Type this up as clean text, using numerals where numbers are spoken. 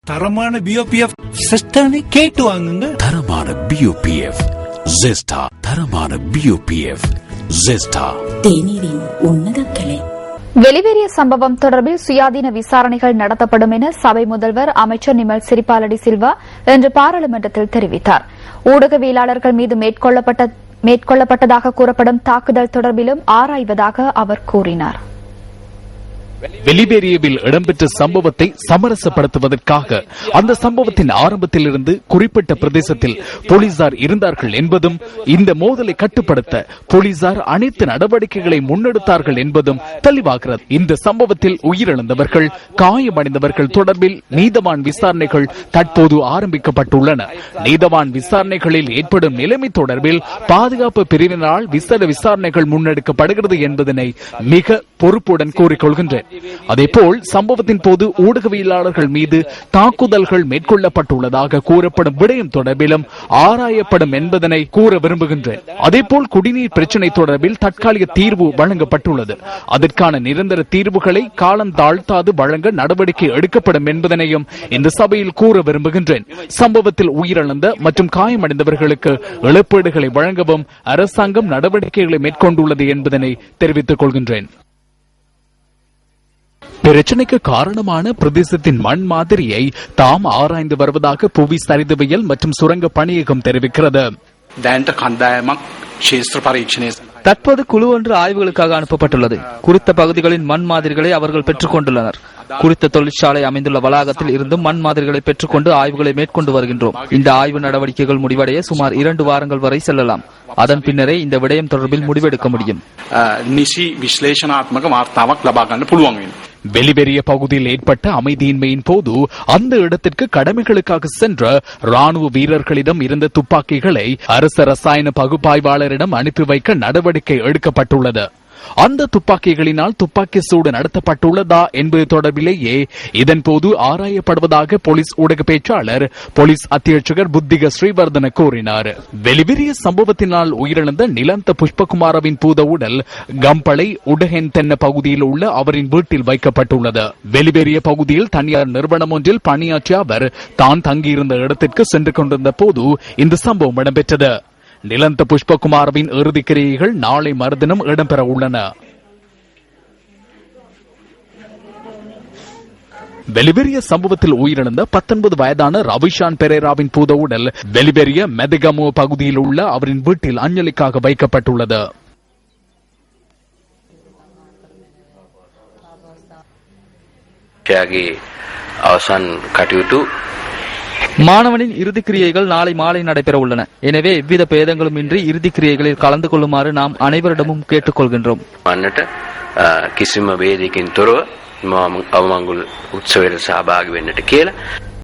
தரமான பிஓபிஎஃப் சிஸ்டனை கேட்டு வாங்குங்க. தரமான பிஓபிஎஃப் ஜெஸ்டா. தரமான பிஓபிஎஃப் ஜெஸ்டா. தேநீரின் உன்னத கிளை. வெளிவேறிய சம்பவம் தொடர்பில் சுயாதீன விசாரணைகள் நடத்தப்படும் என சபை முதல்வர் அமைச்சர் நிமல் சிறிபாலடி சில்வா இன்று பாராளுமன்றத்தில் தெரிவித்தார். ஊடகவியலாளர்கள் மீது மேற்கொள்ளப்பட்டதாக கூறப்படும் தாக்குதல் தொடர்பிலும் ஆராய்வதாக அவர் கூறினார். வெளிவேறியவில் இடம்பெற்ற சம்பவத்தை சமரசப்படுத்துவதற்காக அந்த சம்பவத்தின் ஆரம்பத்திலிருந்து குறிப்பிட்ட பிரதேசத்தில் போலீசார் இருந்தார்கள் என்பதும், இந்த மோதலை கட்டுப்படுத்த போலீசார் அனைத்து நடவடிக்கைகளை முன்னெடுத்தார்கள் என்பதும் தெளிவாகிறது. இந்த சம்பவத்தில் உயிரிழந்தவர்கள், காயமடைந்தவர்கள் தொடர்பில் நீதவான் விசாரணைகள் தற்போது ஆரம்பிக்கப்பட்டுள்ளன. நீதவான் விசாரணைகளில் ஏற்படும் நிலைமை தொடர்பில் பாதுகாப்பு பிரிவினரால் விசேட விசாரணைகள் முன்னெடுக்கப்படுகிறது என்பதனை மிக பொறுப்புடன் கூறிக்கொள்கின்றேன். அதேபோல் சம்பவத்தின் போது ஊடகவியலாளர்கள் மீது தாக்குதல்கள் மேற்கொள்ளப்பட்டுள்ளதாக கூறப்படும் விடயம் தொடர்பிலும் ஆராயப்படும் என்பதனை கூற விரும்புகின்றேன். அதேபோல் குடிநீர் பிரச்சினை தொடர்பில் தற்காலிக தீர்வு வழங்கப்பட்டுள்ளது. அதற்கான நிரந்தர தீர்வுகளை காலம் தாழ்த்தாது வழங்க நடவடிக்கை எடுக்கப்படும் என்பதனையும் இந்த சபையில் கூற விரும்புகின்றேன். சம்பவத்தில் உயிரிழந்த மற்றும் காயமடைந்தவர்களுக்கு இழப்பீடுகளை வழங்கவும் அரசாங்கம் நடவடிக்கைகளை மேற்கொண்டுள்ளது என்பதனை தெரிவித்துக் கொள்கின்றேன். பிரச்சனைக்கு காரணமான பிரதேசத்தின் மண் மாதிரியை தாம் ஆராய்ந்து வருவதாக புவி சரிதவியல் மற்றும் சுரங்க பணியகம் தெரிவிக்கிறது. தற்போது குழு ஒன்று ஆய்வுகளுக்காக அனுப்பப்பட்டுள்ளது. குறித்த பகுதிகளின் மண் மாதிரிகளை அவர்கள் பெற்றுக் கொண்டுள்ளனர். குறித்த தொழிற்சாலை அமைந்துள்ள வளாகத்தில் இருந்து மண் மாதிரிகளை பெற்றுக்கொண்டு ஆய்வுகளை மேற்கொண்டு வருகின்றோம். இந்த ஆய்வு நடவடிக்கைகள் முடிவடைய சுமார் 2 வாரங்கள் வரை செல்லலாம். அதன் பின்னரே இந்த விடயம் தொடர்பில் முடிவெடுக்க முடியும். வெளிவேறிய பகுதியில் ஏற்பட்ட அமைதியின்மையின் போது அந்த இடத்திற்கு கடமைகளுக்காக சென்ற ராணுவ வீரர்களிடம் இருந்த துப்பாக்கிகளை அரசு ரசாயன பகுப்பாய்வாளரிடம் அனுப்பி வைக்க நடவடிக்கை எடுக்கப்பட்டுள்ளது. அந்த துப்பாக்கிகளினால் துப்பாக்கி சூடு நடத்தப்பட்டுள்ளதா என்பது தொடர்பிலேயே இதன்போது ஆராயப்படுவதாக போலீஸ் ஊடக பேச்சாளர் போலீஸ் அத்தியட்சகர் புத்திக ஸ்ரீவர்தன கூறினார். வெளிவேறிய சம்பவத்தினால் உயிரிழந்த நிலந்த புஷ்பகுமாரவின் பூத உடல் கம்பளை உடகென் தென்ன பகுதியில் உள்ள அவரின் வீட்டில் வைக்கப்பட்டுள்ளது. வெளிவேறிய பகுதியில் தனியார் நிறுவனம் ஒன்றில் பணியாற்றிய அவர் தான் தங்கியிருந்த இடத்திற்கு சென்று கொண்டிருந்த போது இந்த சம்பவம் இடம்பெற்றது. நிலந்த புஷ்பகுமாரவின் இறுதிக்கிரியைகள் நாளை மறுதினம் இடம்பெற உள்ளன. வெளிவேறிய சம்பவத்தில் உயிரிழந்த 19 வயதான ரவிஷான் பெரேராவின் பூத உடல் வெளிவேறிய மெதகமோ பகுதியில் உள்ள அவரின் வீட்டில் அஞ்சலிக்காக வைக்கப்பட்டுள்ளது. மாணவனின் இறுதிக்கிரியைகள் நாளை மாலை நடைபெற உள்ளன. எனவே எவ்வித பேதங்களும் இன்றி இறுதிக்கிரியைகளில் கலந்து கொள்ளுமாறு நாம் அனைவரிடமும் கேட்டுக்கொள்கின்றோம். කිසිම වේදකින් තොරව අවමංගුල් උත්සවයට සහභාගී වෙන්නට කියලා